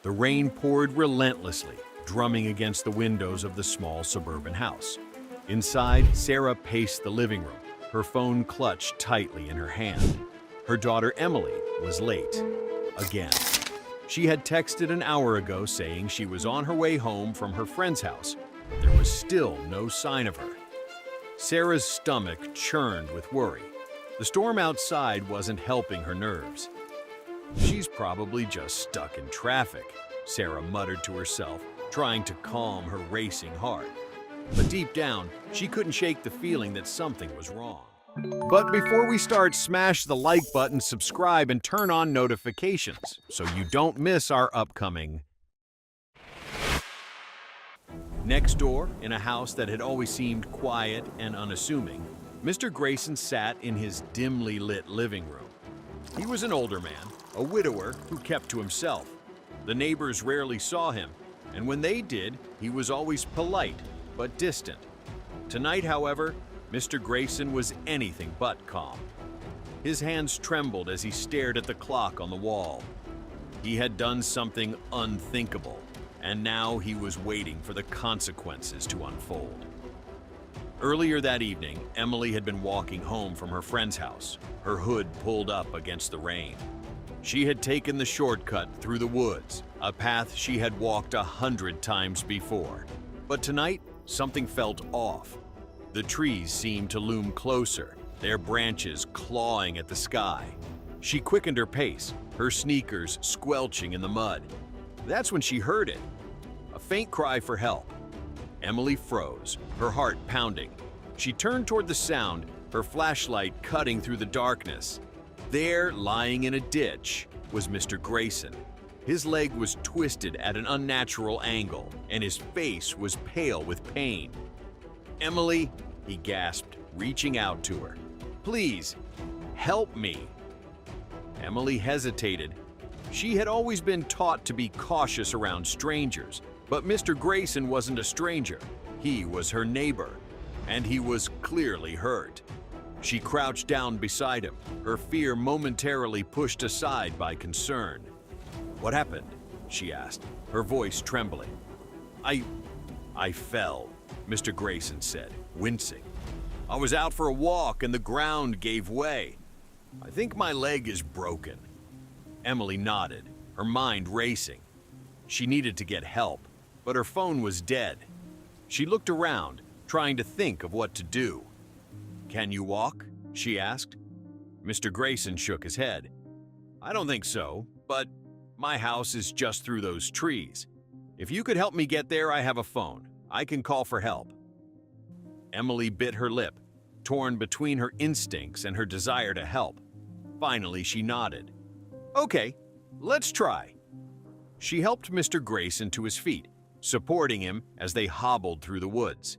The rain poured relentlessly, drumming against the windows of the small suburban house. Inside, Sarah paced the living room, her phone clutched tightly in her hand. Her daughter Emily was late. Again. She had texted an hour ago saying she was on her way home from her friend's house, but there was still no sign of her. Sarah's stomach churned with worry. The storm outside wasn't helping her nerves. She's probably just stuck in traffic, Sarah muttered to herself, trying to calm her racing heart. But deep down, she couldn't shake the feeling that something was wrong. But before we start, smash the like button, subscribe, and turn on notifications so you don't miss our upcoming. Next door, in a house that had always seemed quiet and unassuming, Mr. Grayson sat in his dimly lit living room. He was an older man, a widower who kept to himself. The neighbors rarely saw him, and when they did, he was always polite but distant. Tonight, however, Mr. Grayson was anything but calm. His hands trembled as he stared at the clock on the wall. He had done something unthinkable, and now he was waiting for the consequences to unfold. Earlier that evening, Emily had been walking home from her friend's house, her hood pulled up against the rain. She had taken the shortcut through the woods, a path she had walked 100 times before. But tonight, something felt off. The trees seemed to loom closer, their branches clawing at the sky. She quickened her pace, her sneakers squelching in the mud. That's when she heard it, a faint cry for help. Emily froze, her heart pounding. She turned toward the sound, her flashlight cutting through the darkness. There, lying in a ditch, was Mr. Grayson. His leg was twisted at an unnatural angle, and his face was pale with pain. "Emily," he gasped, reaching out to her. "Please, help me." Emily hesitated. She had always been taught to be cautious around strangers, but Mr. Grayson wasn't a stranger. He was her neighbor, and he was clearly hurt. She crouched down beside him, her fear momentarily pushed aside by concern. "What happened?" she asked, her voice trembling. I fell," Mr. Grayson said, wincing. "I was out for a walk and the ground gave way. I think my leg is broken." Emily nodded, her mind racing. She needed to get help, but her phone was dead. She looked around, trying to think of what to do. "Can you walk?" she asked. Mr. Grayson shook his head. "I don't think so, but my house is just through those trees. If you could help me get there, I have a phone. I can call for help." Emily bit her lip, torn between her instincts and her desire to help. Finally, she nodded. "Okay, let's try." She helped Mr. Grayson to his feet, supporting him as they hobbled through the woods.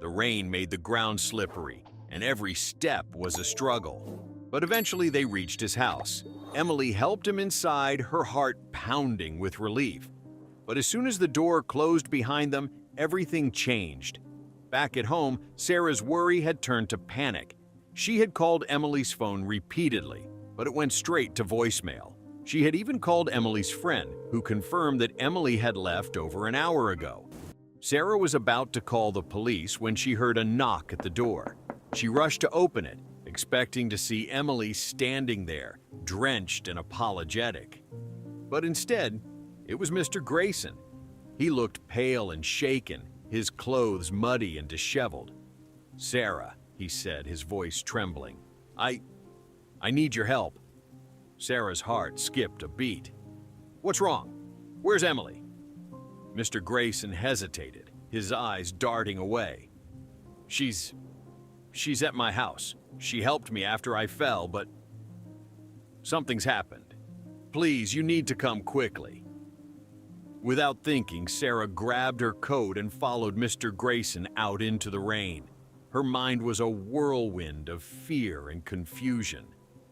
The rain made the ground slippery, and every step was a struggle. But eventually they reached his house. Emily helped him inside, her heart pounding with relief. But as soon as the door closed behind them, everything changed. Back at home, Sarah's worry had turned to panic. She had called Emily's phone repeatedly, but it went straight to voicemail. She had even called Emily's friend, who confirmed that Emily had left over an hour ago. Sarah was about to call the police when she heard a knock at the door. She rushed to open it, expecting to see Emily standing there, drenched and apologetic. But instead, it was Mr. Grayson. He looked pale and shaken, his clothes muddy and disheveled. "Sarah," he said, his voice trembling, I need your help." Sarah's heart skipped a beat. "What's wrong? Where's Emily?" Mr. Grayson hesitated, his eyes darting away. She's at my house. She helped me after I fell, but something's happened. Please, you need to come quickly." Without thinking, Sarah grabbed her coat and followed Mr. Grayson out into the rain. Her mind was a whirlwind of fear and confusion.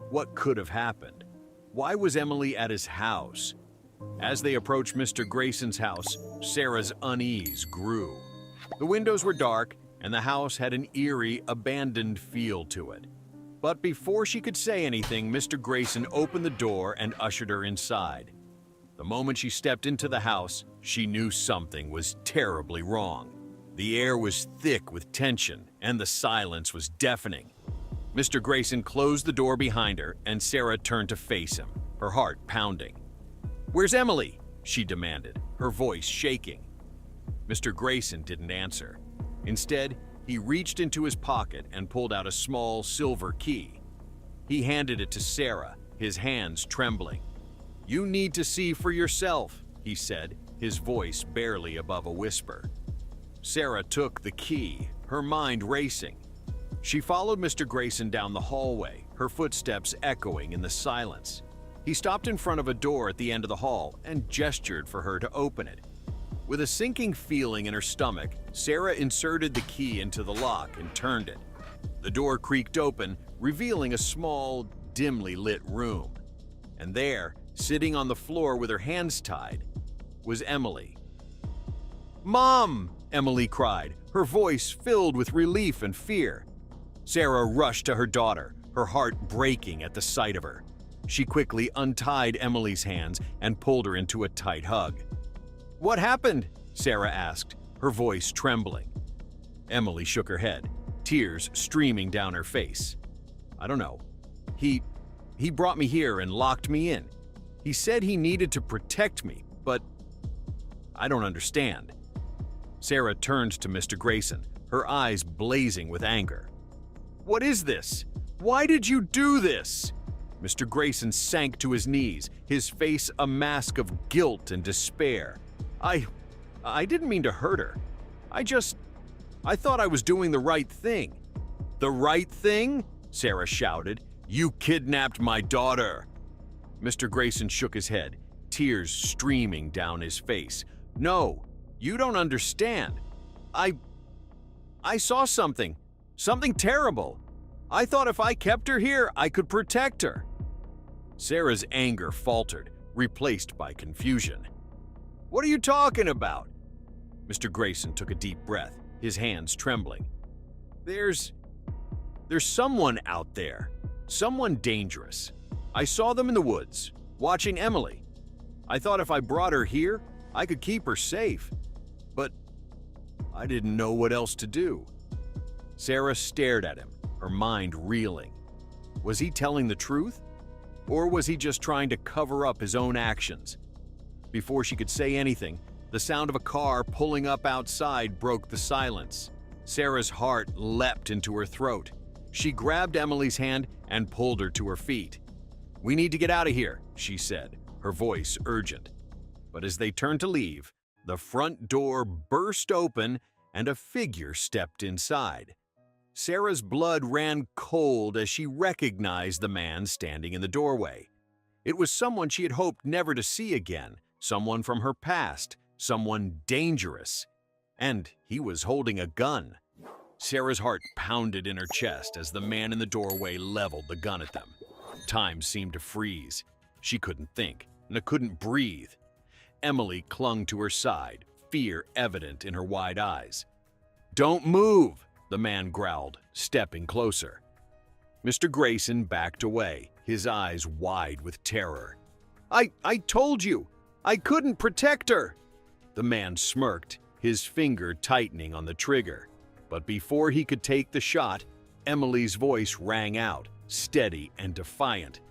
What could have happened? Why was Emily at his house? As they approached Mr. Grayson's house, Sarah's unease grew. The windows were dark, and the house had an eerie, abandoned feel to it. But before she could say anything, Mr. Grayson opened the door and ushered her inside. The moment she stepped into the house, she knew something was terribly wrong. The air was thick with tension, and the silence was deafening. Mr. Grayson closed the door behind her, and Sarah turned to face him, her heart pounding. "Where's Emily?" she demanded, her voice shaking. Mr. Grayson didn't answer. Instead, he reached into his pocket and pulled out a small silver key. He handed it to Sarah, his hands trembling. "You need to see for yourself," he said, his voice barely above a whisper. Sarah took the key, her mind racing. She followed Mr. Grayson down the hallway, her footsteps echoing in the silence. He stopped in front of a door at the end of the hall and gestured for her to open it. With a sinking feeling in her stomach, Sarah inserted the key into the lock and turned it. The door creaked open, revealing a small, dimly lit room. And there, sitting on the floor with her hands tied, was Emily. "Mom!" Emily cried, her voice filled with relief and fear. Sarah rushed to her daughter, her heart breaking at the sight of her. She quickly untied Emily's hands and pulled her into a tight hug. "What happened?" Sarah asked, her voice trembling. Emily shook her head, tears streaming down her face. "I don't know. He brought me here and locked me in. He said he needed to protect me, but I don't understand." Sarah turned to Mr. Grayson, her eyes blazing with anger. "What is this? Why did you do this?" Mr. Grayson sank to his knees, his face a mask of guilt and despair. I didn't mean to hurt her. I thought I was doing the right thing." "The right thing?" Sarah shouted. "You kidnapped my daughter." Mr. Grayson shook his head, tears streaming down his face. "No, you don't understand. I saw something terrible. I thought if I kept her here, I could protect her." Sarah's anger faltered, replaced by confusion. "What are you talking about?" Mr. Grayson took a deep breath, his hands trembling. There's someone out there, someone dangerous. I saw them in the woods, watching Emily. I thought if I brought her here, I could keep her safe. But I didn't know what else to do." Sarah stared at him, her mind reeling. Was he telling the truth? Or was he just trying to cover up his own actions? Before she could say anything, the sound of a car pulling up outside broke the silence. Sarah's heart leapt into her throat. She grabbed Emily's hand and pulled her to her feet. "We need to get out of here," she said, her voice urgent. But as they turned to leave, the front door burst open and a figure stepped inside. Sarah's blood ran cold as she recognized the man standing in the doorway. It was someone she had hoped never to see again, someone from her past, someone dangerous. And he was holding a gun. Sarah's heart pounded in her chest as the man in the doorway leveled the gun at them. Time seemed to freeze. She couldn't think, and couldn't breathe. Emily clung to her side, fear evident in her wide eyes. "Don't move," the man growled, stepping closer. Mr. Grayson backed away, his eyes wide with terror. I told you, I couldn't protect her." The man smirked, his finger tightening on the trigger. But before he could take the shot, Emily's voice rang out, steady and defiant.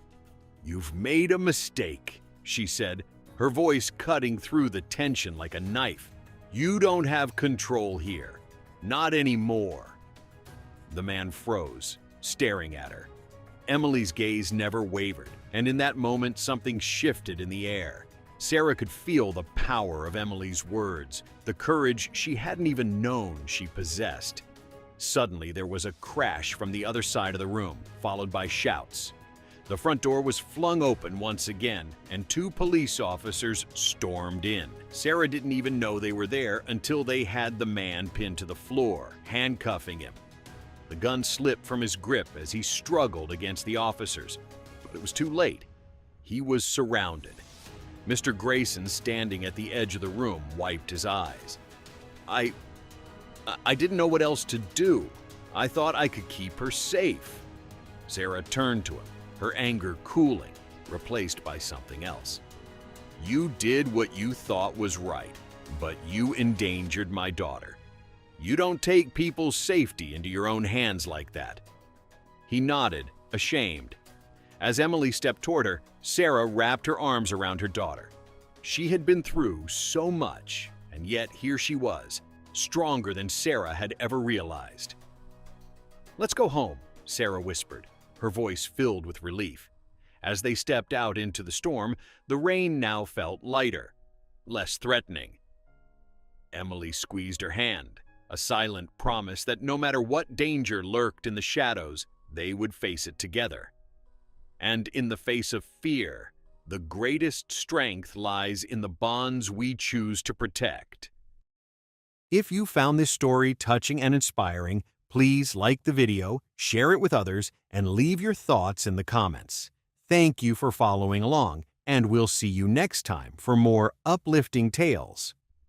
"You've made a mistake," she said, her voice cutting through the tension like a knife. "You don't have control here. Not anymore." The man froze, staring at her. Emily's gaze never wavered, and in that moment something shifted in the air. Sarah could feel the power of Emily's words, the courage she hadn't even known she possessed. Suddenly, there was a crash from the other side of the room, followed by shouts. The front door was flung open once again, and 2 police officers stormed in. Sarah didn't even know they were there until they had the man pinned to the floor, handcuffing him. The gun slipped from his grip as he struggled against the officers, but it was too late. He was surrounded. Mr. Grayson, standing at the edge of the room, wiped his eyes. I didn't know what else to do. I thought I could keep her safe." Sarah turned to him, her anger cooling, replaced by something else. You did what you thought was right, but you endangered my daughter. You don't take people's safety into your own hands like that." He nodded, ashamed. As Emily stepped toward her, Sarah wrapped her arms around her daughter. She had been through so much, and yet here she was, stronger than Sarah had ever realized. "Let's go home," Sarah whispered, her voice filled with relief. As they stepped out into the storm, the rain now felt lighter, less threatening. Emily squeezed her hand, a silent promise that no matter what danger lurked in the shadows, they would face it together. And in the face of fear, the greatest strength lies in the bonds we choose to protect. If you found this story touching and inspiring, please like the video, share it with others, and leave your thoughts in the comments. Thank you for following along, and we'll see you next time for more uplifting tales.